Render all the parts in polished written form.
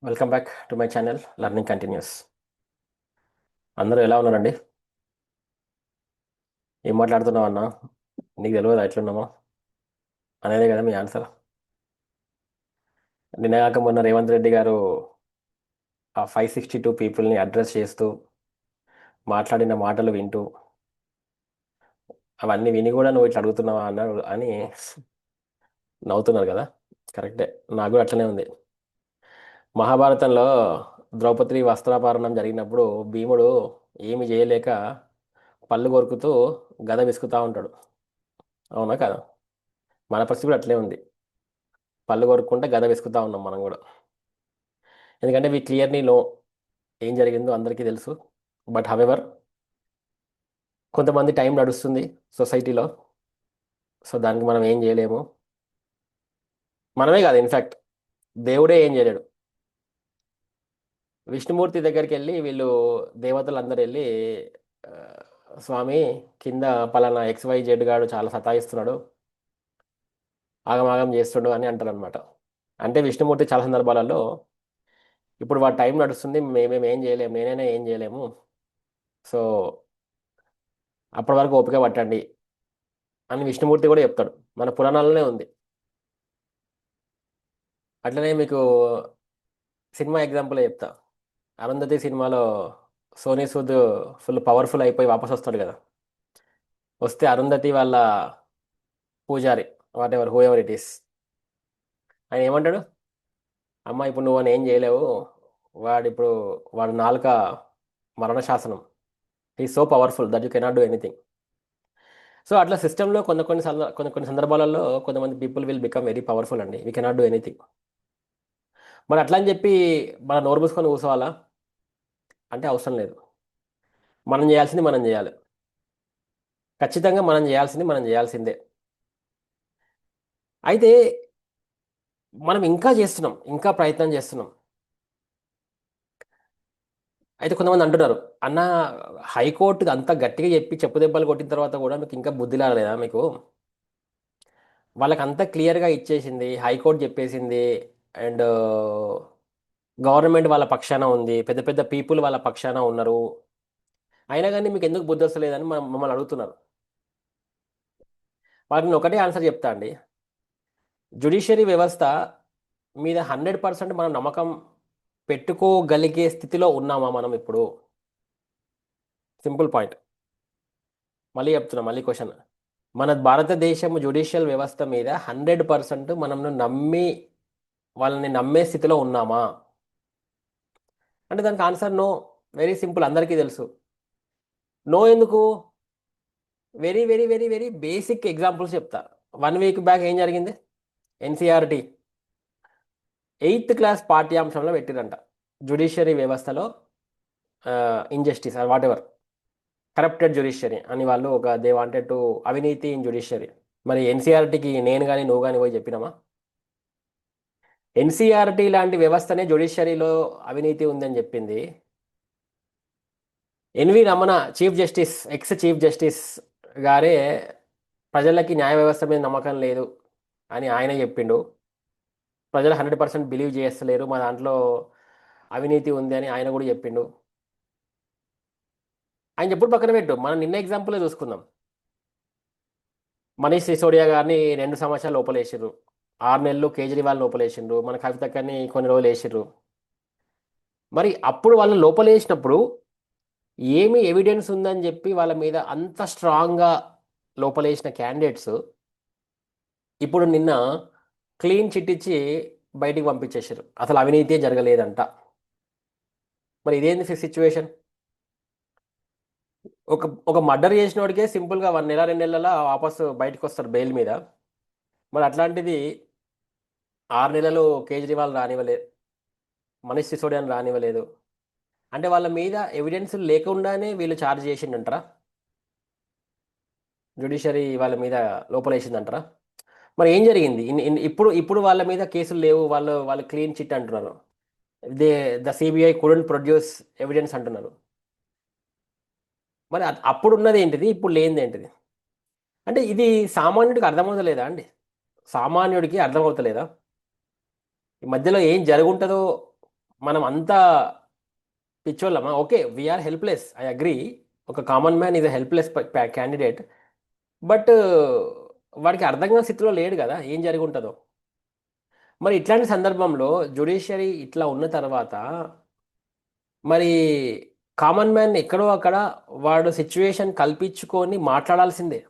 Welcome back to my channel learning continuous. అందరూ ఎలా ఉన్నారండి? ఏం మాట్లాడుతున్నావు అన్న? నీకు తెలియదు ఎట్లున్నామో అనేదే కదా మీ ఆన్సర్. నిన్నగాక మొన్న రేవంత్ రెడ్డి గారు ఆ 562 పీపుల్ని అడ్రస్ చేస్తూ మాట్లాడిన మాటలు వింటూ అవన్నీ విని కూడా నువ్వు ఇట్లా అడుగుతున్నావా అన్నారు అని నవ్వుతున్నారు కదా. కరెక్టే, నాకు కూడా అట్లనే ఉంది. మహాభారతంలో ద్రౌపది వస్త్రాపహరణం జరిగినప్పుడు భీముడు ఏమి చేయలేక పళ్ళు కొరుకుతూ గద విసుకుతా ఉంటాడు. అవునా కదా? మన పరిస్థితి కూడా అట్లే ఉంది. పళ్ళు కొరుక్కుంటే గద విసుకుతా ఉన్నాం మనం కూడా. ఎందుకంటే వి క్లియర్లీ నో ఏం జరిగిందో అందరికీ తెలుసు. బట్ హవెవర్ కొంతమంది టైం నడుస్తుంది సొసైటీలో. సో దానికి మనం ఏం చేయలేము. మనమే కాదు, ఇన్ఫ్యాక్ట్ దేవుడే ఏం చేయలేడు. విష్ణుమూర్తి దగ్గరికి వెళ్ళి వీళ్ళు దేవతలు అందరు వెళ్ళి "ఆ, స్వామి, కింద పలానా XYZ గాడు చాలా సతాయిస్తున్నాడు, ఆగమాగం చేస్తుండు" అని అంటారు అనమాట. అంటే విష్ణుమూర్తి చాలా సందర్భాలలో ఇప్పుడు వాడు టైం నడుస్తుంది, మేమేం ఏం చేయలేము, నేనైనా ఏం చేయలేము, సో అప్పటి వరకు ఓపిక పట్టండి అని విష్ణుమూర్తి కూడా చెప్తాడు. మన పురాణాలనే ఉంది. అట్లనే మీకు సినిమా ఎగ్జాంపుల్ చెప్తా. అరుంధతి సినిమాలో సోనీ సూద్ ఫుల్ పవర్ఫుల్ అయిపోయి వాపస్ వస్తాడు కదా. వస్తే అరుంధతి వాళ్ళ పూజారి, what ever who ever it is, ఆయన ఏమంటాడు? అమ్మ, ఇప్పుడు నువ్వు అని ఏం చేయలేవు, ఇప్పుడు వాడు నాలుక మరణ శాసనం, he so powerful that you cannot do anything. So అట్లా సిస్టంలో కొన్ని సందర్భాలలో కొంతమంది people will become very powerful అండి. We cannot do anything. మరి అట్లా అని చెప్పి మన నోరు మూసుకొని కూర్చోవాలా అంటే అవసరం లేదు. మనం చేయాల్సింది మనం చేయాలి. ఖచ్చితంగా మనం చేయాల్సింది మనం చేయాల్సిందే. అయితే మనం ఇంకా చేస్తున్నాం, ఇంకా ప్రయత్నం చేస్తున్నాం. అయితే కొంతమంది అంటున్నారు, అన్న, హైకోర్టు అంతా గట్టిగా చెప్పి చెప్పు దెబ్బలు కొట్టిన తర్వాత కూడా మీకు ఇంకా బుద్ధి రాలేదా మీకు? వాళ్ళకి అంతా క్లియర్గా ఇచ్చేసింది, హైకోర్టు చెప్పేసింది, అండ్ గవర్నమెంట్ వాళ్ళ పక్షాన ఉంది, పెద్ద పెద్ద పీపుల్ వాళ్ళ పక్షాన ఉన్నారు, అయినా కానీ మీకు ఎందుకు బుద్ధి వస్తలేదని మమ్మల్ని అడుగుతున్నారు. వాటిని ఒకటే ఆన్సర్ చెప్తా అండి. జ్యుడిషియరీ వ్యవస్థ మీద 100% మనం నమ్మకం పెట్టుకోగలిగే స్థితిలో ఉన్నామా మనం ఇప్పుడు? Simple point. మళ్ళీ చెప్తున్నా, మళ్ళీ క్వశ్చన్. మన భారతదేశం జ్యుడిషియల్ వ్యవస్థ మీద 100% మనం నమ్మి వాళ్ళని నమ్మే స్థితిలో ఉన్నామా అంటే దానికి ఆన్సర్ నో. వెరీ సింపుల్, అందరికీ తెలుసు. నో ఎందుకు? Very very very very basic examples చెప్తా. 1 వీక్ బ్యాక్ ఏం జరిగింది? NCERT 8th క్లాస్ పాఠ్యాంశంలో పెట్టిరంట, జ్యుడిషియరీ వ్యవస్థలో ఇంజస్టిస్ ఆర్ వాట్ ఎవర్, కరప్టెడ్ జ్యుడిషియరీ అని వాళ్ళు దే వాంటెడ్ టు అవినీతి ఇన్ జ్యుడిషియరీ. మరి NCERTకి నేను కానీ నువ్వు కానీ పోయి చెప్పినామా? NCERT లాంటి వ్యవస్థనే జ్యుడిషియరీలో అవినీతి ఉందని చెప్పింది. Ramana, chief justice, ex chief justice గారే ప్రజలకి న్యాయ వ్యవస్థ మీద నమ్మకం లేదు అని ఆయన చెప్పిండు. ప్రజలు 100% బిలీవ్ చేస్తలేరు, మా దాంట్లో అవినీతి ఉంది అని ఆయన కూడా చెప్పిండు. ఆయన చెప్పుడు పక్కన పెట్టు, మనం నిన్న ఎగ్జాంపుల్ చూసుకుందాం. మనీష్ సిసోడియా గారిని 2 సంవత్సరాలు లోపలేసిర్రు, 6 నెలలు కేజ్రీవాల్ లోపలేసిండ్రు, మన కవితక్కని కొన్ని రోజులు వేసిర్రు. మరి అప్పుడు వాళ్ళని లోపలేసినప్పుడు ఏమి ఎవిడెన్స్ ఉందని చెప్పి వాళ్ళ మీద అంత స్ట్రాంగ్గా లోపలేసిన క్యాండిడేట్స్ ఇప్పుడు నిన్న క్లీన్ చిట్ ఇచ్చి బయటికి పంపించేసారు, అసలు అవినీతి జరగలేదంట. మరి ఇదేంది సిచ్యువేషన్? ఒక ఒక మర్డర్ చేసిన వాడికే సింపుల్గా 1 నెల 2 నెలల వాపసు బయటకు వస్తారు బెయిల్ మీద. మరి అట్లాంటిది 6 నెలలు కేజ్రీవాల్ రానివ్వలేదు, మనీష్ సిసోడియాని రానివ్వలేదు అంటే వాళ్ళ మీద ఎవిడెన్స్ లేకుండానే వీళ్ళు ఛార్జ్ చేసిండంటారా? జ్యుడిషియరీ వాళ్ళ మీద లోపలేసిందంటారా? మరి ఏం జరిగింది? ఇప్పుడు ఇప్పుడు వాళ్ళ మీద కేసులు లేవు, వాళ్ళు క్లీన్ చిట్ అంటున్నారు. They the CBI couldn't produce evidence అంటున్నారు. మరి అప్పుడు ఉన్నది ఏంటిది, ఇప్పుడు లేనిది ఏంటిది? అంటే ఇది సామాన్యుడికి అర్థమవుతలేదా అండి? సామాన్యుడికి అర్థమవుతలేదా? ఈ మధ్యలో ఏం జరుగుంటుందో మనం అంతా పిచ్చోళ్ళమా? Okay, we are helpless, I agree. ఒక common man is a helpless candidate. But వాడికి అర్థం కాని స్థితిలో లేడు కదా ఏం జరిగి ఉంటుందో. మరి ఇట్లాంటి సందర్భంలో జుడిషియరీ ఇట్లా ఉన్న తర్వాత మరి కామన్ మ్యాన్ ఎక్కడో అక్కడ వాడు సిచ్యువేషన్ కల్పించుకొని మాట్లాడాల్సిందే.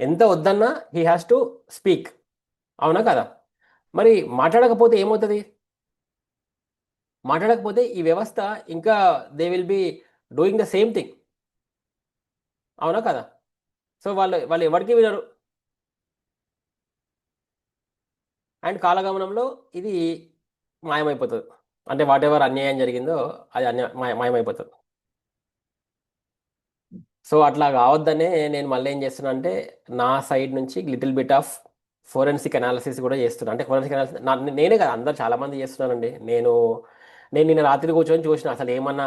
ఎంత వద్దన్నా హీ హ్యాస్ టు స్పీక్. అవునా కదా? మరి మాట్లాడకపోతే ఏమవుతుంది? మాట్లాడకపోతే ఈ వ్యవస్థ ఇంకా they will be doing the same thing. అవునా కదా? సో వాళ్ళు వాళ్ళు ఎవరికి వినరు. అండ్ కాలగమనంలో ఇది మాయమైపోతుంది. అంటే వాట్ ఎవర్ అన్యాయం జరిగిందో అది మాయమైపోతుంది. సో అట్లా కావద్దనే నేను మళ్ళీ ఏం చేస్తున్నా అంటే నా సైడ్ నుంచి little bit of forensic analysis కూడా చేస్తున్నా. అంటే ఫోరెన్సిక్ అనాలిసిస్ నేనే కదా, అందరు చాలా మంది చేస్తున్నానండి. నేను నిన్న రాత్రి కూర్చొని చూసిన అసలు ఏమన్నా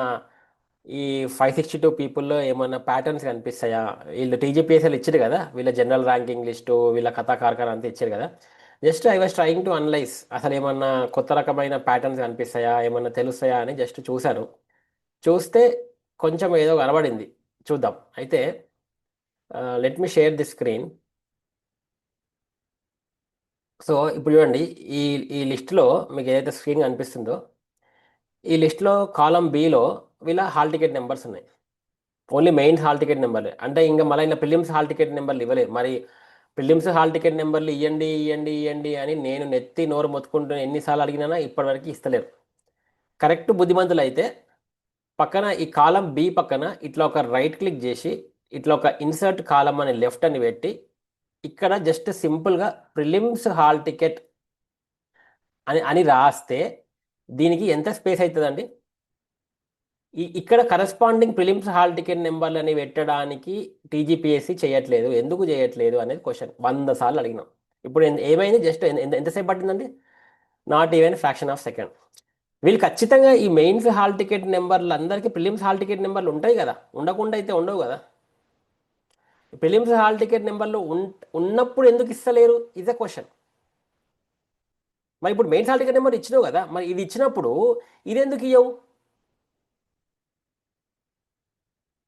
ఈ 562 పీపుల్లో ఏమన్నా ప్యాటర్న్స్ కనిపిస్తాయా. వీళ్ళు టీజీపీఎస్ఎల్ ఇచ్చారు కదా, వీళ్ళ జనరల్ ర్యాంకింగ్ లిస్టు, వీళ్ళ కథా కార్ఖాన అంతా ఇచ్చారు కదా. Just I was trying to analyse అసలు ఏమన్నా కొత్త రకమైన ప్యాటర్న్స్ కనిపిస్తాయా, ఏమన్నా తెలుస్తాయా అని జస్ట్ చూశాను. చూస్తే కొంచెం ఏదో కనబడింది. చూద్దాం అయితే. Let me share the screen. So ఇప్పుడు చూడండి, ఈ ఈ లిస్ట్లో మీకు ఏదైతే స్క్రీన్ కనిపిస్తుందో ఈ లిస్ట్లో కాలం బిలో వీళ్ళ హాల్ టికెట్ నెంబర్స్ ఉన్నాయి. ఓన్లీ మెయిన్స్ హాల్ టికెట్ నెంబర్లే. అంటే ఇంకా మళ్ళీ ఇంకా ప్రిలిమ్స్ హాల్ టికెట్ నెంబర్లు ఇవ్వలేదు. మరి ప్రిలిమ్స్ హాల్ టికెట్ నెంబర్లు ఇవ్వండి ఇవ్వండి ఇవ్వండి అని నేను నెత్తి నోరు మొత్తుకుంటూ ఎన్నిసార్లు అడిగినా ఇప్పటివరకు ఇస్తలేరు. కరెక్ట్ బుద్ధిమంతులు అయితే పక్కన ఈ కాలం బి పక్కన ఇట్లా ఒక రైట్ క్లిక్ చేసి ఇట్లా ఒక ఇన్సర్ట్ కాలం అని లెఫ్ట్ అని పెట్టి ఇక్కడ జస్ట్ సింపుల్గా ప్రిలిమ్స్ హాల్ టికెట్ అని అని రాస్తే దీనికి ఎంత స్పేస్ అవుతుందండి? ఇక్కడ కరస్పాండింగ్ ప్రిలిమ్స్ హాల్ టికెట్ నెంబర్లు అని పెట్టడానికి టీజీపీఎస్సీ చేయట్లేదు. ఎందుకు చేయట్లేదు అనేది క్వశ్చన్ 100 సార్లు అడిగినాం. ఇప్పుడు ఏమైంది? జస్ట్ ఎంతసేపు పట్టిందండి? Not even fraction of second. వీళ్ళు ఖచ్చితంగా ఈ మెయిన్స్ హాల్ టికెట్ నెంబర్లు అందరికీ ప్రిలిమ్స్ హాల్ టికెట్ నెంబర్లు ఉంటాయి కదా, ఉండకుండా అయితే ఉండవు కదా. ప్రిలిమ్స్ హాల్ టికెట్ నెంబర్లు ఉన్నప్పుడు ఎందుకు ఇస్తలేరు ఇస్ అ క్వశ్చన్. మరి ఇప్పుడు మెయిన్స్ హాల్ టికెట్ నెంబర్ ఇచ్చినావు కదా, మరి ఇది ఇచ్చినప్పుడు ఇది ఎందుకు ఇవ్వవు?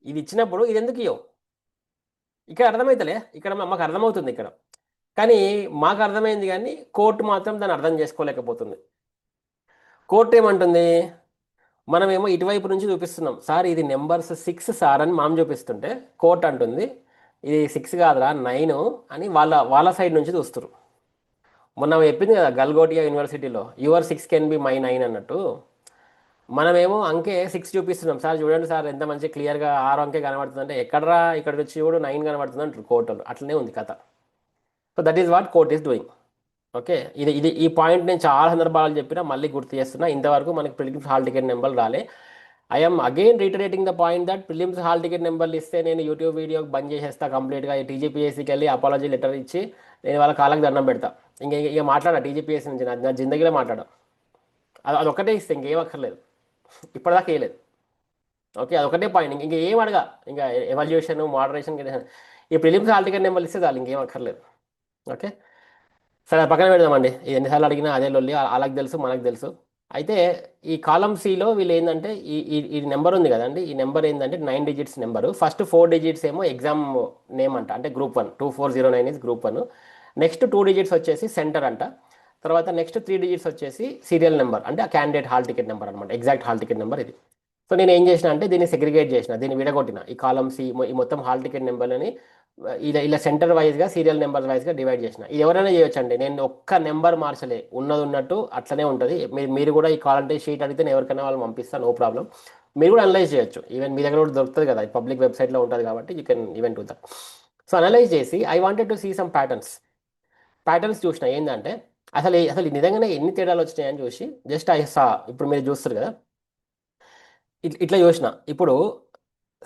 ఇది ఇచ్చినప్పుడు ఇది ఎందుకు ఇవ్వవు? ఇక్కడ అర్థమవుతలే. ఇక్కడ మాకు అర్థమవుతుంది ఇక్కడ, కానీ మాకు అర్థమైంది కానీ కోర్టు మాత్రం దాన్ని అర్థం చేసుకోలేకపోతుంది. కోర్టు ఏమంటుంది? మనమేమో ఇటువైపు నుంచి చూపిస్తున్నాం, సార్ ఇది నెంబర్స్ 6 సార్ అని మనం చూపిస్తుంటే కోర్టు అంటుంది ఇది 6 కాదురా 9 అని వాళ్ళ సైడ్ నుంచి చూస్తారు. మొన్న చెప్పింది కదా గల్గోటియా యూనివర్సిటీలో, యువర్ 6 కెన్ బి మై 9 అన్నట్టు. మనమేమో అంకే 6 చూపిస్తున్నాం, సార్ చూడండి సార్ ఎంత మంచి క్లియర్గా 6 అంకే కనబడుతుంది అంటే ఎక్కడరా ఇక్కడికి వచ్చి చూడు 9 కనబడుతుంది అంటారు కోర్టు. అట్లనే ఉంది కథ. So that is what court is doing. Okay, ఇది ఇది ఈ పాయింట్ నేను చాలా సందర్భాలు చెప్పినా మళ్ళీ గుర్తు చేస్తున్నా. ఇంతవరకు మనకి ప్రిలిమ్స్ హాల్ టికెట్ నెంబర్లు రాలే. I'm again reiterating the point that prelims hall ticket నెంబర్లు ఇస్తే నేను యూట్యూబ్ వీడియో బంద్ చేసేస్తా కంప్లీట్గా. ఈ టీజీపీఎస్సీకి వెళ్ళి అపాలజీ లెటర్ ఇచ్చి నేను వాళ్ళ కాళ్ళకి దండం పెడతా. ఇక మాట్లాడా టీజీపీఎస్సీ నుంచి నా జిందగీలో మాట్లాడా. అది ఒకటే ఇస్తే ఇంకేం అక్కర్లేదు. ఇప్పటిదాకా వేయలేదు. ఓకే, అదొకటే పాయింట్. ఇంకా ఏం అడగా, ఇంకా ఎవాల్యుయేషన్ మోడరేషన్ ఈ ప్రిలిమ్స్ హాల్ టికెట్ నెంబర్లు ఇస్తే చాలు, ఇంకేం అక్కర్లేదు. ఓకే, సరే అది పక్కన పెడదామండి. ఇది ఎన్నిసార్లు అడిగినా అదే లొల్లి, వాళ్ళకి తెలుసు మనకు తెలుసు. అయితే ఈ కాలం సిలో వీళ్ళు ఏంటంటే ఈ నెంబర్ ఉంది కదండి, ఈ నెంబర్ ఏంటంటే 9 డిజిట్స్ నెంబరు. ఫస్ట్ 4 డిజిట్స్ ఏమో ఎగ్జామ్ నేమ్ అంట, అంటే group 1 2409 is group 1. Next 2 digits వచ్చేసి సెంటర్ అంట. తర్వాత నెక్స్ట్ 3 డిజిట్స్ వచ్చేసి సీరియల్ నెంబర్, అంటే ఆ క్యాండిడేట్ హాల్ టికెట్ నెంబర్ అనమాట, ఎగ్జాక్ట్ హాల్ టికెట్ నెంబర్ ఇది. సో నేను ఏం చేసిన అంటే దీన్ని సెగ్రిగేట్ చేసిన, దీన్ని విడగొట్టిన. ఈ కాలం సి ఈ మొత్తం హాల్ టికెట్ నెంబర్లని ఇలా ఇలా సెంటర్ వైజ్గా సీరియల్ నెంబర్ వైజ్గా డివైడ్ చేసిన. ఇది ఎవరైనా చేయొచ్చు అండి, నేను ఒక్క నెంబర్ మార్చలే, ఉన్నది ఉన్నట్టు అట్లనే ఉంటుంది. మీరు కూడా ఈ కాలంటే షీట్ అడిగితే నేను ఎవరికైనా వాళ్ళు పంపిస్తాను, నో ప్రాబ్లం. మీరు కూడా అనలైజ్ చేయొచ్చు, ఈవెన్ మీ దగ్గర కూడా దొరుకుతుంది కదా, పబ్లిక్ వెబ్సైట్లో ఉంటుంది కాబట్టి you can even to that. So analyse చేసి I wanted to see some patterns చూసిన. ఏంటంటే అసలు నిజంగానే ఎన్ని తేడాలు వచ్చినాయని చూసి జస్ట్ ఐ సా. ఇప్పుడు మీరు చూస్తారు కదా, ఇట్లా చూసిన. ఇప్పుడు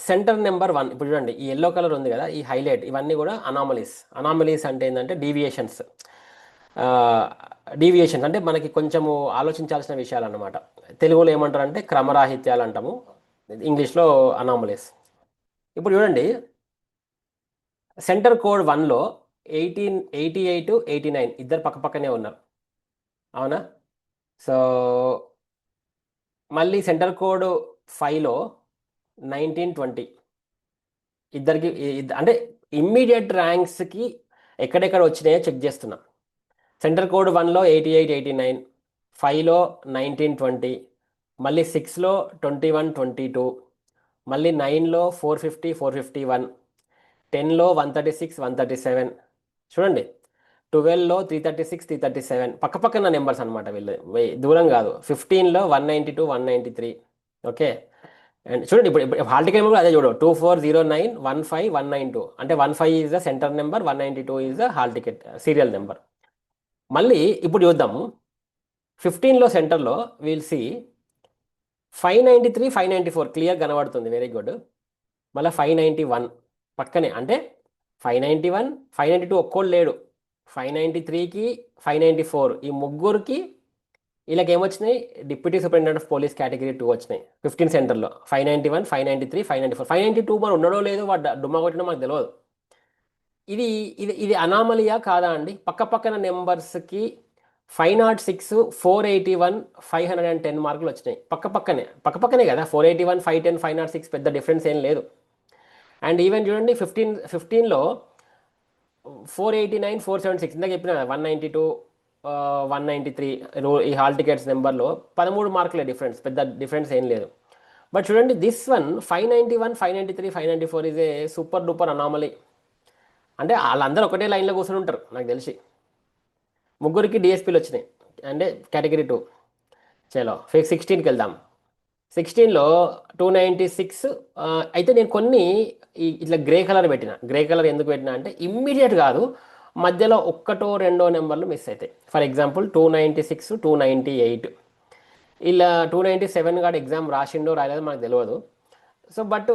సెంటర్ నెంబర్ 1 ఇప్పుడు చూడండి, ఈ ఎల్లో కలర్ ఉంది కదా, ఈ హైలైట్ ఇవన్నీ కూడా అనామలీస్ అంటే ఏంటంటే డీవియేషన్స్ అంటే మనకి కొంచెము ఆలోచించాల్సిన విషయాలు అన్నమాట. తెలుగులో ఏమంటారు అంటే క్రమరాహిత్యాలు అంటాము, ఇంగ్లీష్లో అనామలీస్. ఇప్పుడు చూడండి, సెంటర్ కోడ్ 1లో 88 89 ఇద్దరు పక్కపక్కనే ఉన్నారు. అవునా? సో మళ్ళీ సెంటర్ కోడ్ 5లో 1920 ఇద్దరికి అంటే ఇమ్మీడియట్ ర్యాంక్స్కి ఎక్కడెక్కడ వచ్చినాయో చెక్ చేస్తున్నా. సెంటర్ కోడ్ 1లో 88, 89, 5లో 1920, మళ్ళీ 6లో 21, 22, మళ్ళీ 9లో 450, 451, 10లో 136, 137. చూడండి, 12లో 336, 337 పక్క పక్కన నెంబర్స్ అనమాట. వీళ్ళు దూరం కాదు. 15లో 192, 193. ఓకే. అండ్ చూడండి, ఇప్పుడు ఇప్పుడు హాల్ టికెట్ నెంబర్ అదే చూడు, 240915 192. అంటే 15 is the centre number, 192 is the hall ticket serial number. మళ్ళీ ఇప్పుడు చూద్దాము. 15లో సెంటర్లో వీల్ సి 593, 594 క్లియర్ కనబడుతుంది. Very good. మళ్ళీ 591 పక్కనే, అంటే 591, 592 ఒక్కోళ్ళు లేడు. 593కి 594 ఈ ముగ్గురికి వీళ్ళకి ఏమొచ్చినాయి? Deputy superintendent of police category 2 వచ్చినాయి 15 సెంటర్లో. 591, 593, 594. 592 మరి ఉండడో లేదో, వాడు డుమ్మా కొట్టినా మాకు తెలియదు. ఇది ఇది ఇది అనామలియా కాదా అండి? పక్క పక్కన నెంబర్స్కి 506, 481, 510 మార్కులు వచ్చినాయి. పక్క పక్కనే కదా. 481, 510, 506 పెద్ద డిఫరెన్స్ ఏం లేదు. అండ్ ఈవెన్ చూడండి, 15లో 489, 476 ఇందాక చెప్పిన 192, 193 ఈ హాల్ టికెట్స్ నెంబర్లో 13 మార్కులే డిఫరెన్స్. పెద్ద డిఫరెన్స్ ఏం లేదు. బట్ చూడండి, this one 591, 593, 594 is a super duper anomaly. అంటే వాళ్ళందరూ ఒకటే లైన్లో కూర్చొని ఉంటారు నాకు తెలిసి. ముగ్గురికి డిఎస్పీలు వచ్చినాయి, అంటే కేటగిరీ 2. చలో 16కి వెళ్దాం. 16లో 296. అయితే నేను కొన్ని ఇట్లా గ్రే కలర్ పెట్టిన. గ్రే కలర్ ఎందుకు పెట్టినా అంటే ఇమ్మీడియట్ కాదు, మధ్యలో ఒక్కటో రెండో నెంబర్లు మిస్ అవుతాయి. For example 296, 298. ఇలా 297 కాదు, ఎగ్జామ్ రాసిండో రాలేదో మనకు తెలియదు. సో బట్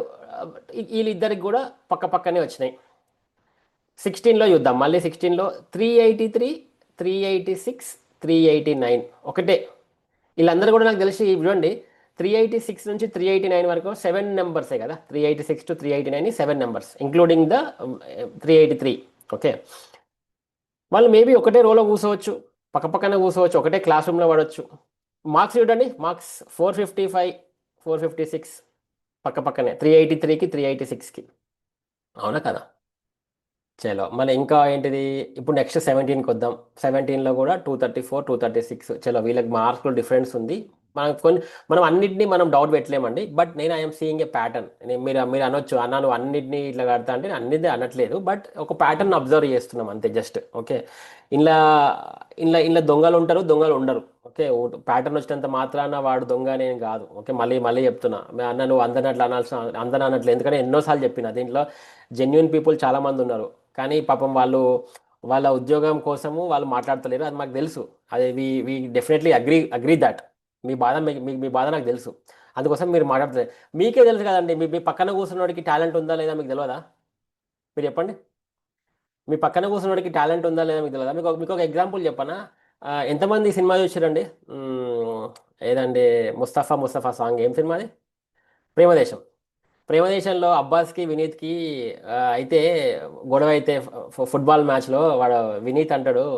వీళ్ళిద్దరికి కూడా పక్క పక్కనే వచ్చినాయి. 16లో చూద్దాం. మళ్ళీ 16లో 383, 386, 389 ఒకటే. వీళ్ళందరూ కూడా నాకు తెలిసి చూడండి, 386 నుంచి 389 వరకు 7 నెంబర్సే కదా. 386 to 389 7 numbers including the 383. Okay. వాళ్ళు మేబీ ఒకటే రోలో కూర్చోవచ్చు, పక్కపక్కన కూర్చోవచ్చు, ఒకటే క్లాస్ రూమ్లో పడవచ్చు. మార్క్స్ చూడండి, మార్క్స్ 455, 456 పక్క పక్కనే. 383కి 386కి. అవునా కదా? చలో మళ్ళీ ఇంకా ఏంటిది? ఇప్పుడు నెక్స్ట్ 17కి వద్దాం. 17లో కూడా 234, 236. చలో వీళ్ళకి మార్కులు డిఫరెన్స్ ఉంది. మనం అన్నింటినీ మనం డౌట్ పెట్టలేమండి. బట్ నేను ఐఎమ్ సీయింగ్ ఏ ప్యాటర్న్. మీరు మీరు అనొచ్చు, అన్న నువ్వు అన్నింటినీ ఇట్లా కడతా అంటే, నేను అన్నింటినీ అనట్లేదు. బట్ ఒక ప్యాటర్న్ అబ్జర్వ్ చేస్తున్నాం అంతే, జస్ట్. ఓకే. ఇలా ఇలా ఇలా దొంగలు ఉంటారు, దొంగలు ఉండరు. ఓకే. ప్యాటర్న్ వచ్చినంత మాత్రాన వాడు దొంగ నేను కాదు. ఓకే. మళ్ళీ మళ్ళీ చెప్తున్నా, అన్న నువ్వు అందనట్లు అనాల్సిన, అందన అనట్లేదు. ఎందుకంటే ఎన్నోసార్లు చెప్పిన, దీంట్లో జెన్యున్ పీపుల్ చాలామంది ఉన్నారు. కానీ పాపం వాళ్ళు వాళ్ళ ఉద్యోగం కోసము వాళ్ళు మాట్లాడతలేరు, అది మాకు తెలుసు. అది వి డెఫినెట్లీ అగ్రీ దట్. మీ బాధ నాకు తెలుసు. అందుకోసం మీరు మాట్లాడతలేదు. మీకే తెలుసు కదండి, మీ పక్కన కూర్చున్నోడికి టాలెంట్ ఉందా లేదా మీకు తెలియదా? మీరు చెప్పండి. మీ పక్కన కూర్చున్నోడికి టాలెంట్ ఉందా లేదా మీకు తెలియదా? మీకు ఒక ఎగ్జాంపుల్ చెప్పనా? ఎంతమంది సినిమా చూసారండి? ఏదండి, ముస్తఫా ముస్తఫా సాంగ్ ఏం సినిమా అది? ప్రేమదేశం. ప్రేమదేశంలో అబ్బాస్కి వినీత్కి అయితే గొడవ అయితే, ఫుట్బాల్ మ్యాచ్లో వాడు వినీత్ అంటాడు,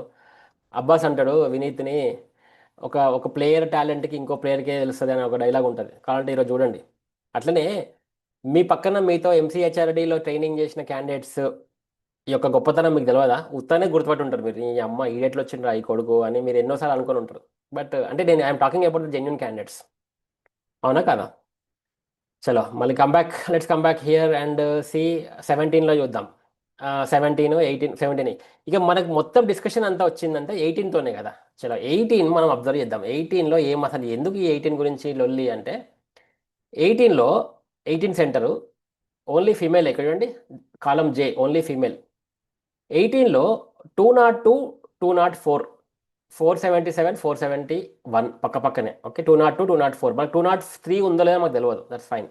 అబ్బాస్ అంటాడు వినీత్ని, ఒక ఒక ప్లేయర్ టాలెంట్కి ఇంకో ప్లేయర్కే తెలుస్తుంది అని ఒక డైలాగ్ ఉంటుంది. కావాలంటే ఈరోజు చూడండి. అట్లనే మీ పక్కన మీతో ఎంసీహెచ్ఆర్డీలో ట్రైనింగ్ చేసిన క్యాండిడేట్స్ యొక్క గొప్పతనం మీకు తెలియదా? ఉత్తనే గుర్తుపట్టి ఉంటారు మీరు. ఈ అమ్మ ఈడెట్లు వచ్చిండ్రా ఈ కొడుకు అని మీరు ఎన్నోసార్లు అనుకుని ఉంటారు. బట్ అంటే నేను I'm talking about the genuine candidates. అవునా కదా? చలో మళ్ళీ let's come back here and see 17లో చూద్దాం. 17, 18, 17. ఇక మనకు మొత్తం డిస్కషన్ అంతా వచ్చిందంటే 18తోనే కదా. చలో 18 మనం అబ్జర్వ్ చేద్దాం. 18లో ఏం అసలు ఎందుకు ఈ 18 గురించి లొల్లి అంటే, 18లో 18 సెంటరు ఓన్లీ ఫీమేల్. ఎక్కడ చూడండి, కాలం జే ఓన్లీ ఫీమేల్. 18లో 202, 204, 477, 471 పక్క పక్కనే. ఓకే. 202, 204. మనకు 203 ఉందో లేదో మాకు తెలియదు, దట్స్ ఫైన్.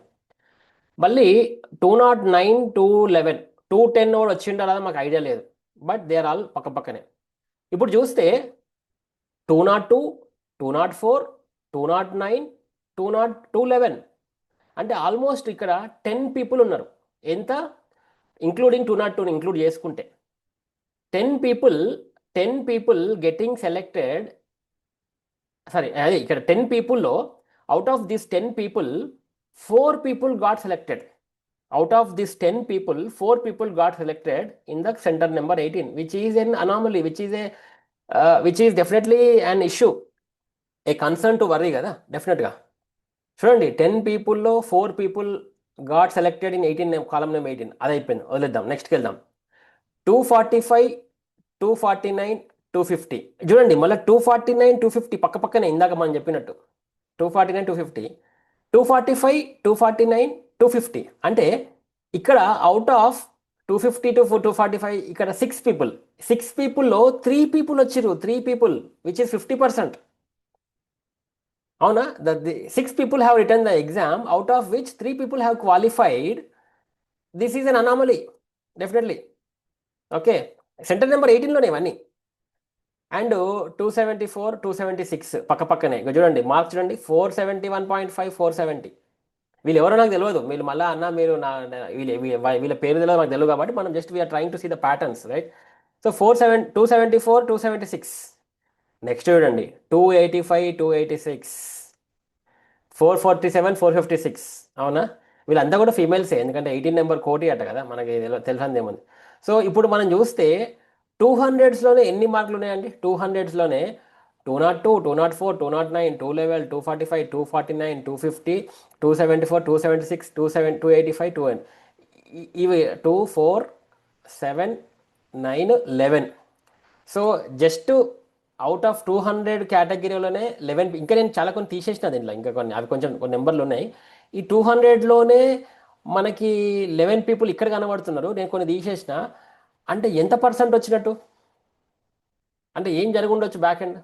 మళ్ళీ 209, 211, 210 కూడా వచ్చిండో లేదా మాకు ఐడియా లేదు. బట్ దే ఆర్ ఆల్ పక్క పక్కనే. ఇప్పుడు చూస్తే 202, 204, 209, 211 అంటే ఆల్మోస్ట్ ఇక్కడ 10 పీపుల్ ఉన్నారు. ఎంత? ఇంక్లూడింగ్ 202 ఇంక్లూడ్ చేసుకుంటే 10 people, 10 people getting selected sorry అదే ఇక్కడ 10 పీపుల్లో out of this 10 people 4 people got selected. Out of these 10 people, 4 people got selected in the center number 18, which is an anomaly, which is definitely an issue, a concern to worry కదా డెఫినెట్గా. చూడండి 10 పీపుల్లో 4 people got selected in 18 column number 18, అది అయిపోయింది, వదిలేద్దాం, నెక్స్ట్కి వెళ్దాం. 245, 249, 250. చూడండి మళ్ళీ 249, 250 పక్క పక్కనే ఇందాక మనం చెప్పినట్టు 249, 250, 245, 249, 250. అంటే ఇక్కడ అవుట్ ఆఫ్ 250 టు 245 ఇక్కడ 6 పీపుల్లో 3 పీపుల్ వచ్చిర్రు, 3 పీపుల్, విచ్ ఇస్ 50%. అవునా? The 6 people have return the exam, out of which 3 people have qualified. This is an anomaly definitely. Okay, centre number 18లోనే ఇవన్నీ. అండ్ 274, 276 పక్క పక్కనే చూడండి, మార్క్స్ చూడండి, 471.5, 470. వీళ్ళు ఎవరో నాకు తెలియదు, మీరు మళ్ళీ అన్న మీరు వీళ్ళ పేరు తెలియదు నాకు తెలియదు, కాబట్టి మనం just we're trying to see the patterns, right? So 274, 276. Next చూడండి 285, 286, 447, 456. అవునా? వీళ్ళంతా కూడా ఫీమేల్సే, ఎందుకంటే 18 నెంబర్ కోటి అట కదా, మనకి తెలిసింది ఏముంది. సో ఇప్పుడు మనం చూస్తే 200స్లోనే ఎన్ని మార్కులు ఉన్నాయండి? 200స్లోనే 202, 204, 209, 211, 245, 249, 250, 274, 276, 285, 2 ఇవి 2, 4, 7, 9, 11. సో జస్ట్ అవుట్ ఆఫ్ 200 కేటగిరీలోనే 11, ఇంకా నేను చాలా కొన్ని తీసేసిన దీంట్లో, ఇంకా కొన్ని అవి కొంచెం కొన్ని నెంబర్లు ఉన్నాయి. ఈ 200లోనే మనకి 11 పీపుల్ ఇక్కడ కనబడుతున్నారు, నేను కొన్ని తీసేసిన. అంటే ఎంత పర్సెంట్ వచ్చినట్టు? అంటే ఏం జరిగి ఉండొచ్చు బ్యాక్ ఎండ్?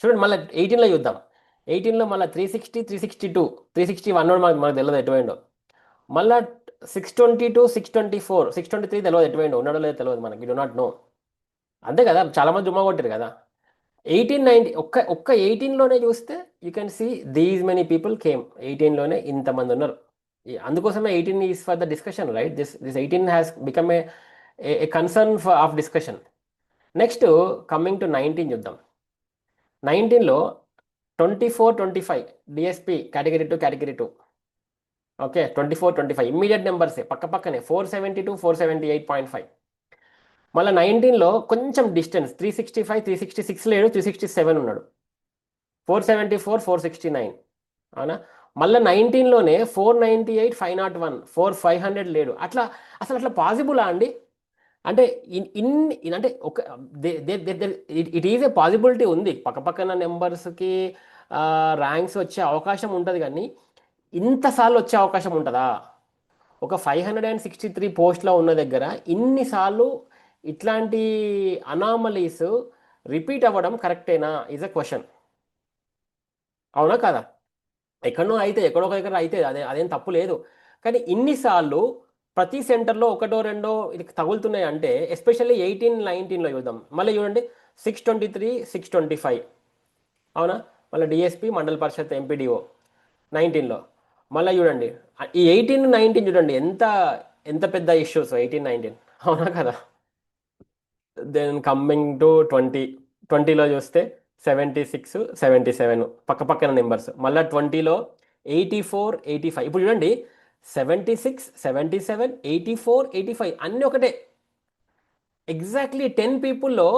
చూడండి మళ్ళీ 18లో చూద్దాం. 18లో మళ్ళీ 360, 362, 361 మనకు తెలియదు ఎటువైండో. మళ్ళీ 622, 624, 623 తెలియదు ఎటువైండో, ఉన్నాడో లేదో తెలియదు మనకి, డు నాట్ నో. అంతే కదా, చాలామంది జుమ్మా కొట్టారు కదా. 1890 ఒక్క 18లోనే చూస్తే you can see these many people came. 18లోనే ఇంతమంది ఉన్నారు. అందుకోసమే 18 is for the discussion, right? This 18 has become a concern of discussion. Next coming to 19 చూద్దాం. 19లో 24, 25 DSP category 2, category 2. Okay, 24, 25 immediate నెంబర్సే, పక్క పక్కనే 472, 478.5. మళ్ళీ 19లో కొంచెం డిస్టెన్స్ 365, 366 లేడు, 367 ఉన్నాడు. 474, 469. అవునా? మళ్ళీ 19లోనే 498, 501, 500 లేడు. అసలు అట్లా పాసిబులా అండి? అంటే అంటే ఒక ఇట్ ఈజ్ ఏ పాసిబిలిటీ ఉంది, పక్కపక్కన నెంబర్స్కి ర్యాంక్స్ వచ్చే అవకాశం ఉంటుంది, కానీ ఇంతసార్లు వచ్చే అవకాశం ఉంటుందా? ఒక 563 పోస్ట్లో ఉన్న దగ్గర ఇన్నిసార్లు ఇట్లాంటి అనామలీస్ రిపీట్ అవ్వడం కరెక్టేనా ఈజ్ అ క్వశ్చన్. అవునా కదా? ఎక్కడో అయితే ఎక్కడో ఒక దగ్గర అయితే అదేం తప్పు లేదు, కానీ ఇన్నిసార్లు ప్రతి సెంటర్లో ఒకటో రెండో ఇది తగులుతున్నాయి అంటే, ఎస్పెషల్లీ 18, 19లో చూద్దాం. మళ్ళీ చూడండి 623, 625. అవునా? మళ్ళీ డిఎస్పి, మండల పరిషత్, ఎంపీడీఓ 19లో. మళ్ళీ చూడండి ఈ 18, 19 చూడండి ఎంత ఎంత పెద్ద ఇష్యూస్ 18, 19. అవునా కదా? దెన్ కమ్మింగ్ టు 20లో చూస్తే 76, 77 పక్క పక్కన నెంబర్స్. మళ్ళీ 20లో 84, 85. ఇప్పుడు చూడండి 76, 77, 84, 85 అన్నీ ఒకటే. ఎగ్జాక్ట్లీ 10 పీపుల్లో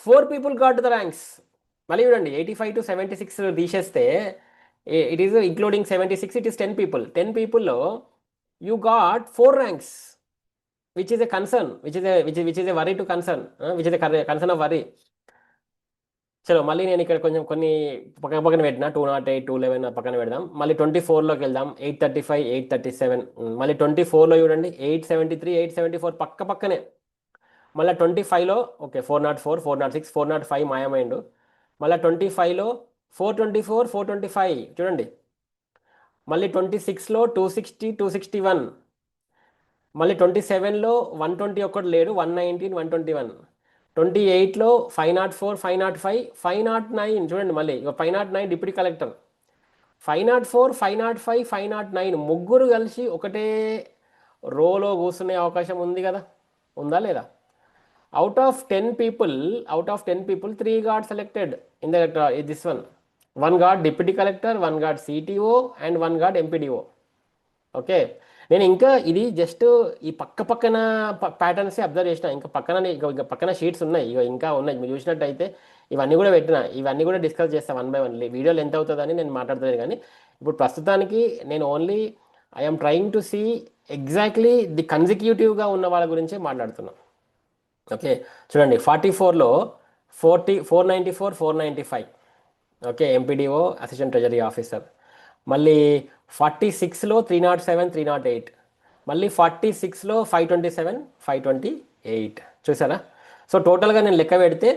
4 పీపుల్ గాట్ ద ర్యాంక్స్. మళ్ళీ చూడండి 85 to 76 తీసేస్తే it is including 76, it is 10 people. 10 పీపుల్లో you got 4 ranks, which is a concern, which is a worry to concern, which is a concern of worry. చలో మళ్ళీ నేను ఇక్కడ కొంచెం కొన్ని పక్కన పెట్టిన 208, 211 పక్కన పెడదాం. మళ్ళీ 24లోకి వెళ్దాం. 835, 837. మళ్ళీ 24లో చూడండి 873, 874 పక్క పక్కనే. మళ్ళీ 25లో ఓకే 404, 406, 405 మాయమైండు. మళ్ళీ 25లో 424, 425 చూడండి. మళ్ళీ 26లో 260, 261. మళ్ళీ 27లో 121 లేడు, 119, 121. 28లో 504, 505, 509 చూడండి. మళ్ళీ 509 డిప్యూటీ కలెక్టర్. 504, 505, 509 ముగ్గురు కలిసి ఒకటే రోలో కూర్చునే అవకాశం ఉంది కదా, ఉందా లేదా? out of 10 people 3 got selected in the this one got deputy collector, one got CTO, and one got MPDO. Okay. నేను ఇంకా ఇది జస్ట్ ఈ పక్క పక్కన ప్యాటర్న్స్ అబ్జర్వ్ చేసిన, ఇంకా పక్కన ఇంకా పక్కన షీట్స్ ఉన్నాయి, ఇక ఇంకా ఉన్నాయి, మీరు చూసినట్టయితే ఇవన్నీ కూడా పెట్టిన, ఇవన్నీ కూడా డిస్కస్ చేస్తాను వన్ బై వన్. వీడియోలు ఎంత అవుతుందని నేను మాట్లాడలేదు, కానీ ఇప్పుడు ప్రస్తుతానికి నేను only I'm trying to see exactly the కన్సిక్యూటివ్గా ఉన్న వాళ్ళ గురించే మాట్లాడుతున్నాను. ఓకే, చూడండి 44లో 494 495. Okay, MPDO assistant treasury officer. మళ్ళీ 46లో 307 308. మళ్ళీ 46లో 527 528. చూసారా? సో టోటల్గా నేను లెక్క పెడితే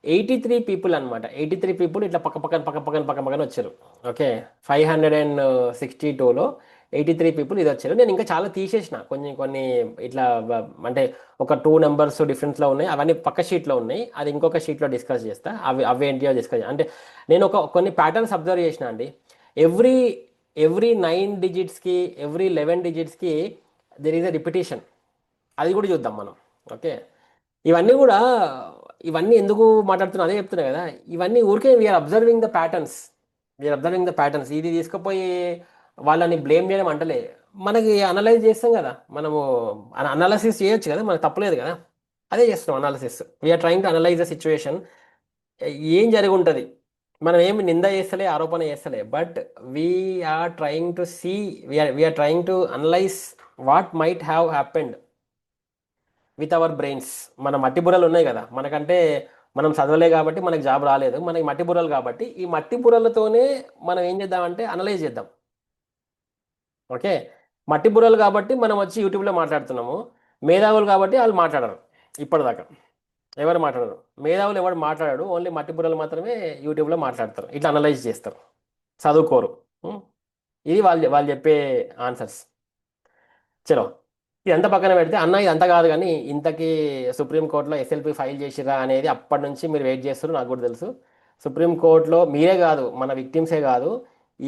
83 పీపుల్ అనమాట. 83 పీపుల్ ఇట్లా పక్క పక్కన వచ్చారు. ఓకే, 562లో 83 పీపుల్ ఇది వచ్చారు. నేను ఇంకా చాలా తీసేసిన, కొన్ని ఇట్లా అంటే ఒక 2 నెంబర్స్ డిఫరెన్స్లో ఉన్నాయి, అవన్నీ పక్క షీట్లో ఉన్నాయి, అది ఇంకొక షీట్లో డిస్కస్ చేస్తా. అవేంటియో డిస్కస్ అంటే నేను కొన్ని ప్యాటర్న్స్ అబ్జర్వ్ చేసిన అండి. ఎవ్రీ ఎవ్రీ 9 డిజిట్స్కి, ఎవ్రీ 11 డిజిట్స్కి దెర్ ఈజ్ అ రిపిటేషన్. అది కూడా చూద్దాం మనం. ఓకే, ఇవన్నీ కూడా ఇవన్నీ ఎందుకు మాట్లాడుతున్నా అదే చెప్తున్నా కదా. ఇవన్నీ ఊరికే వీఆర్ అబ్జర్వింగ్ ద ప్యాటర్న్స్, ఇది తీసుకుపోయి వాళ్ళని బ్లేమ్ చేయడం అంటలే, మనకి అనలైజ్ చేస్తాం కదా మనము, అనాలసిస్ చేయొచ్చు కదా, మనకు తప్పలేదు కదా, అదే చేస్తున్నాం analysis. We're trying to analyse the situation. ఏం జరిగి ఉంటుంది, మనం ఏమి నింద చేస్తలే, ఆరోపణ చేస్తలే, but we're trying to see, we're trying to analyse what might have happened with our brains. మన మట్టి బుర్రలు ఉన్నాయి కదా మనకంటే, మనం చదవలే కాబట్టి మనకి జాబ్ రాలేదు, మనకి మట్టి బుర్రలు కాబట్టి ఈ మట్టి బుర్రలతోనే మనం ఏం చేద్దామంటే అనలైజ్ చేద్దాం. ఓకే, మట్టి బుర్రలు కాబట్టి మనం వచ్చి యూట్యూబ్లో మాట్లాడుతున్నాము, మేధావులు కాబట్టి వాళ్ళు మాట్లాడరు. ఇప్పటిదాకా ఎవరు మాట్లాడరు, మేధావులు ఎవరు మాట్లాడాడు, ఓన్లీ మట్టి బుర్రలు మాత్రమే యూట్యూబ్లో మాట్లాడతారు, ఇట్లా అనలైజ్ చేస్తారు, చదువుకోరు. ఉం? ఇది వాళ్ళు చెప్పే ఆన్సర్స్. చలో, ఇదంతా పక్కన పెడితే అన్న ఇదంతా కాదు, కానీ ఇంతకీ సుప్రీంకోర్టులో ఎస్ఎల్పి ఫైల్ చేసిరా అనేది అప్పటి నుంచి మీరు వెయిట్ చేస్తారు, నాకు కూడా తెలుసు. సుప్రీంకోర్టులో మీరే కాదు, మన విక్టిమ్సే కాదు,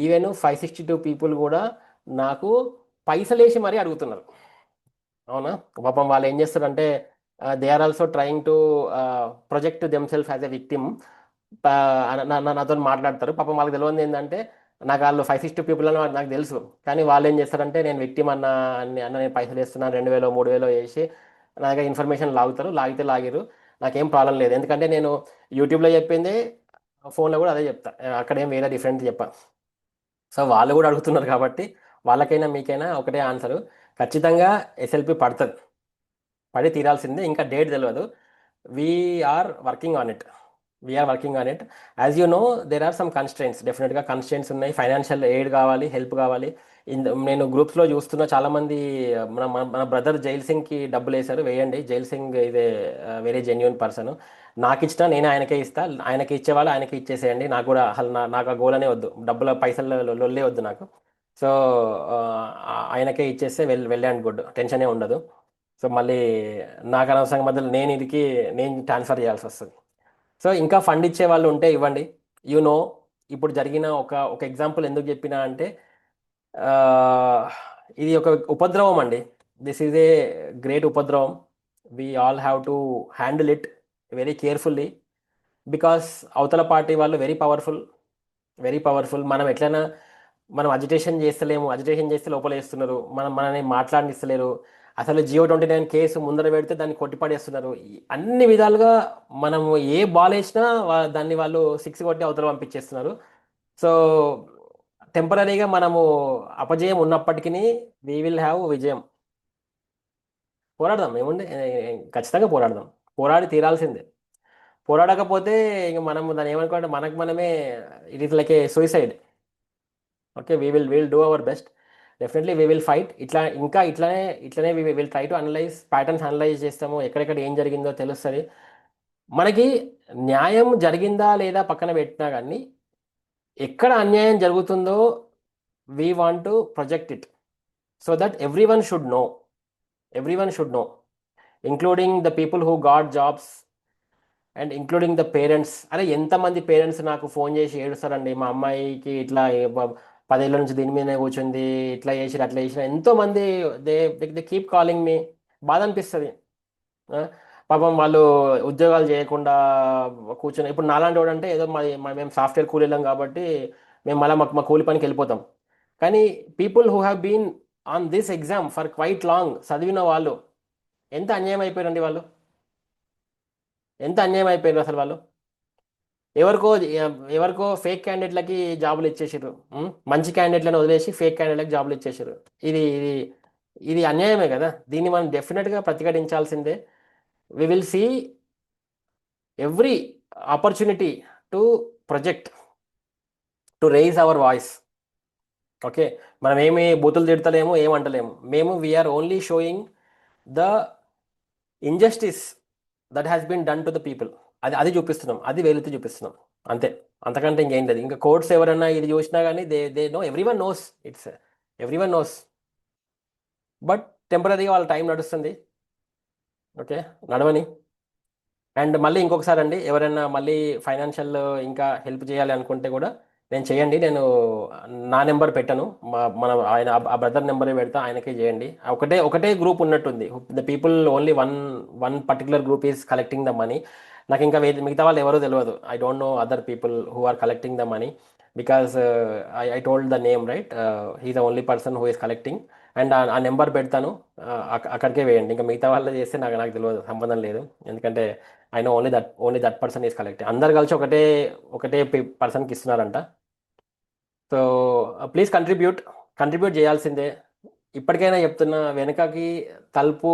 ఈవెన్ 562 పీపుల్ కూడా నాకు పైసలేసి మరీ అడుగుతున్నారు. అవునా, పాపం వాళ్ళు ఏం చేస్తారంటే they are also trying to project themselves as a victim. నాతో మాట్లాడతారు, పాపం వాళ్ళకి తెలియదు ఏంటంటే నాకు వాళ్ళు 560 పీపుల్ అని నాకు తెలుసు, కానీ వాళ్ళు ఏం చేస్తారంటే నేను విక్టిమ్ అన్న నేను పైసలు వేస్తున్నాను 2000 3000 వేసి నా దగ్గర ఇన్ఫర్మేషన్ లాగితే లాగిరు, నాకేం ప్రాబ్లం లేదు, ఎందుకంటే నేను యూట్యూబ్లో చెప్పింది ఫోన్లో కూడా అదే చెప్తా, అక్కడ ఏం వేరే డిఫరెంట్ చెప్పా. సో వాళ్ళు కూడా అడుగుతున్నారు కాబట్టి వాళ్ళకైనా మీకైనా ఒకటే ఆన్సరు, ఖచ్చితంగా ఎస్ఎల్పి పడుతుంది, పడి తీరాల్సిందే, ఇంకా డేట్ తెలియదు. We're working on it, as you know there are some constraints, డెఫినెట్గా కన్స్ట్రెంట్స్ ఉన్నాయి, ఫైనాన్షియల్ ఎయిడ్ కావాలి, హెల్ప్ కావాలి. నేను గ్రూప్స్లో చూస్తున్న చాలామంది, మన బ్రదర్ జైల్ సింగ్కి డబ్బులు వేశారు, వేయండి, జైల్ సింగ్ ఇదే వెరీ జెన్యున్ పర్సన్, నాకు ఇచ్చినా నేను ఆయనకే ఇస్తా, ఆయనకి ఇచ్చేవాళ్ళు ఆయనకి ఇచ్చేసేయండి, నాకు కూడా అసలు నాకు ఆ గోల్ అనే వద్దు, డబ్బుల పైసలు లొల్లే వద్దు నాకు. సో ఆయనకే ఇచ్చేస్తే వెళ్ళండి, గుడ్, టెన్షనే ఉండదు. సో మళ్ళీ నాకు అనవసరంగా మధ్యలో నేను ట్రాన్స్ఫర్ చేయాల్సి వస్తుంది. సో ఇంకా ఫండ్ ఇచ్చే వాళ్ళు ఉంటే ఇవ్వండి. యు నో, ఇప్పుడు జరిగిన ఒక ఎగ్జాంపుల్ ఎందుకు చెప్పినా అంటే ఆ, ఇది ఒక ఉపద్రవం అండి, దిస్ ఈజ్ ఏ గ్రేట్ ఉపద్రవం. We all have to handle it very carefully, because అవతల పార్టీ వాళ్ళు వెరీ పవర్ఫుల్. మనం అజిటేషన్ చేస్తే లోపల వేస్తున్నారు, మనని మాట్లాడనిస్తలేరు, అసలు జియో 29 కేసు ముందర పెడితే దాన్ని కొట్టిపడేస్తున్నారు. అన్ని విధాలుగా మనము ఏ బాల్ వేసినా దాన్ని వాళ్ళు 6 కొట్టి అవతల పంపించేస్తున్నారు. సో టెంపరీగా మనము అపజయం ఉన్నప్పటికీ వీ విల్ హ్యావ్ విజయం. పోరాడదాం, ఏముంది, ఖచ్చితంగా పోరాడదాం, పోరాడి తీరాల్సిందే. పోరాడకపోతే ఇంక మనము దాన్ని ఏమనుకోండి, మనకు మనమే, it is like a suicide. Okay, we will do our best, definitely we will fight. ఇట్లానే we will try to analyse patterns, analyse చేస్తాము, ఎక్కడెక్కడ ఏం జరిగిందో తెలుస్తుంది మనకి. న్యాయం జరిగిందా లేదా పక్కన పెట్టినా కానీ, ఎక్కడ అన్యాయం జరుగుతుందో we want to project it, so that every one should know, including the people who got jobs and including the parents. అరే ఎంతమంది పేరెంట్స్ నాకు ఫోన్ చేసి ఏడుస్తారండి, మా అమ్మాయికి ఇట్లా 10 ఏళ్ళ నుంచి దీని మీదనే కూర్చుంది, ఇట్లా చేసి అట్లా చేసిన, ఎంతోమంది దే దే కీప్ కాలింగ్ మీ, బాధ అనిపిస్తుంది. పాపం వాళ్ళు ఉద్యోగాలు చేయకుండా కూర్చొని, ఇప్పుడు నాలాంటి వాడు అంటే ఏదో మేము సాఫ్ట్వేర్ కూలీలం కాబట్టి మేము మళ్ళీ మా కూలి పనికి వెళ్ళిపోతాం. కానీ people who have been on this exam for quite long, చదివిన వాళ్ళు ఎంత అన్యాయం అయిపోయారండి వాళ్ళు, ఎంత అన్యాయం అయిపోయారు అసలు వాళ్ళు. ఎవరికో ఎవరికో ఫేక్ క్యాండిడేట్లకి జాబులు ఇచ్చేసారు. మంచి క్యాండిడేట్లను వదిలేసి ఫేక్ క్యాండిడేట్లకు జాబులు ఇచ్చేసారు. ఇది ఇది అన్యాయమే కదా. దీన్ని మనం డెఫినెట్గా ప్రతిఘటించాల్సిందే. We will see every opportunity to project, to raise our voice. Okay, మనం ఏమి బూతులు తిడతలేము, ఏమంటలేము. మేము we are only showing the injustice that has been done to the people. అది చూపిస్తున్నాం, అది వేలెత్తి చూపిస్తున్నాం, అంతే. అంతకంటే ఇంకేం లేదు. ఇంకా కోర్ట్స్ ఎవరన్నా ఇది చూసినా కానీ they know, every one knows, it's every one knows. But టెంపరీగా వాళ్ళ టైం నడుస్తుంది. ఓకే, నడవని. అండ్ మళ్ళీ ఇంకొకసారి అండి, ఎవరైనా మళ్ళీ ఫైనాన్షియల్ ఇంకా హెల్ప్ చేయాలి అనుకుంటే కూడా నేను చేయండి. నేను నా నెంబర్ పెట్టను, మన ఆయన ఆ బ్రదర్ నెంబరే పెడతా, ఆయనకే చేయండి. ఒకటే ఒకటే గ్రూప్ ఉన్నట్టుంది. The people only one one particular group is collecting the money. నాకు ఇంకా మిగతా వాళ్ళు ఎవరో తెలియదు. I don't know other people who are collecting the money, because I told the name right. He the only person who is collecting. And ఆ number పెడతాను, అక్కడికే వేయండి. ఇంకా మిగతా వాళ్ళు చేస్తే నాకు నాకు తెలియదు, సంబంధం లేదు. ఎందుకంటే I know only that person is collecting. అందరు కలిసి ఒకటే ఒకటే పర్సన్కి ఇస్తున్నారంట. సో ప్లీజ్ కంట్రిబ్యూట్, కంట్రిబ్యూట్ చేయాల్సిందే. ఇప్పటికైనా చెప్తున్నా, వెనకకి తలుపు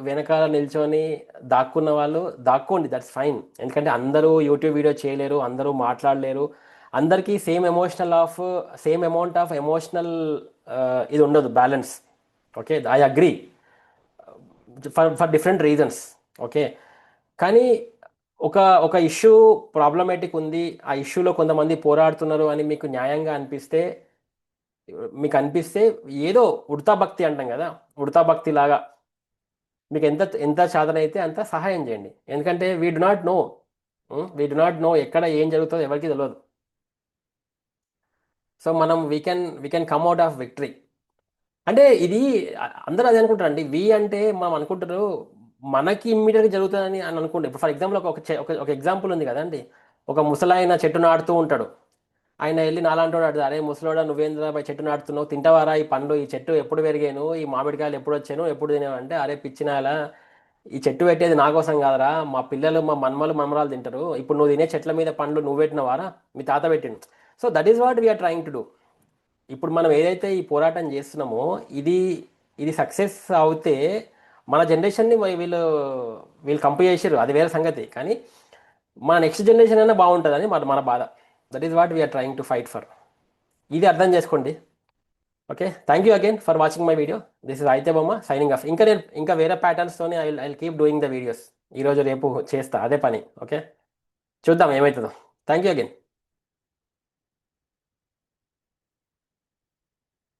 వెనకాల నిల్చొని దాక్కున్న వాళ్ళు దాక్కోండి, దట్స్ ఫైన్. ఎందుకంటే అందరూ యూట్యూబ్ వీడియో చేయలేరు, అందరూ మాట్లాడలేరు, అందరికీ సేమ్ అమౌంట్ ఆఫ్ ఎమోషనల్ ఇది ఉండదు, balance. Okay, I agree, for different reasons. Okay, కానీ ఒక ఒక ఇష్యూ ప్రాబ్లమేటిక్ ఉంది, ఆ ఇష్యూలో కొంతమంది పోరాడుతున్నారు అని మీకు అనిపిస్తే ఏదో ఉడతా భక్తి అంటాం కదా, ఉడతా భక్తి లాగా మీకు ఎంత ఎంత సాధన అంత సహాయం చేయండి. ఎందుకంటే వీ డు నాట్ నో ఎక్కడ ఏం జరుగుతుందో ఎవరికి తెలియదు. సో మనం we can come out of victory. అంటే ఇది అందరూ అదే అనుకుంటారండి. అంటే మనం అనుకుంటారు మనకి ఇమ్మీడియట్గా జరుగుతుందని అని అనుకుంటే, ఇప్పుడు ఫర్ ఎగ్జాంపుల్ ఒక ఎగ్జాంపుల్ ఉంది కదండి. ఒక ముసలాయన చెట్టు నాటుతూ ఉంటాడు. ఆయన వెళ్ళి నాలాంటి వాడు అడుగుతాడు, అరే ముసలోడా, నువ్వేంద్రా బై చెట్టు నాటుతున్నావు, తింటావారా ఈ పండు, ఈ చెట్టు ఎప్పుడు పెరిగాను, ఈ మామిడికాయలు ఎప్పుడు వచ్చాను, ఎప్పుడు తినేవా అంటే, అరే పిచ్చినాయాల, ఈ చెట్టు పెట్టేది నా కోసం కాదరా, మా పిల్లలు మా మన్మలు మన్మరాలు తింటారు. ఇప్పుడు నువ్వు తినే చెట్ల మీద పండ్లు నువ్వు పెట్టినవారా, మీ తాత పెట్టిండు. So that is what we are trying to do. ఇప్పుడు మనం ఏదైతే ఈ పోరాటం చేస్తున్నామో, ఇది ఇది సక్సెస్ అవుతే మన జనరేషన్ని వీళ్ళు వీళ్ళు కంపు చేసారు, అది వేరే సంగతి. కానీ మన నెక్స్ట్ జనరేషన్ అయినా బాగుంటుందని మన మన బాధ. That is what we are trying to fight for. ఇది అర్థం చేసుకోండి. Okay, thank you again for watching my video. This is అయితే బొమ్మ సైనింగ్ ఆఫ్. ఇంకా వేరే ప్యాటర్న్స్తోనే I keep doing the videos. ఈరోజు రేపు చేస్తా అదే పని. ఓకే, చూద్దాం ఏమవుతుందో. Thank you again.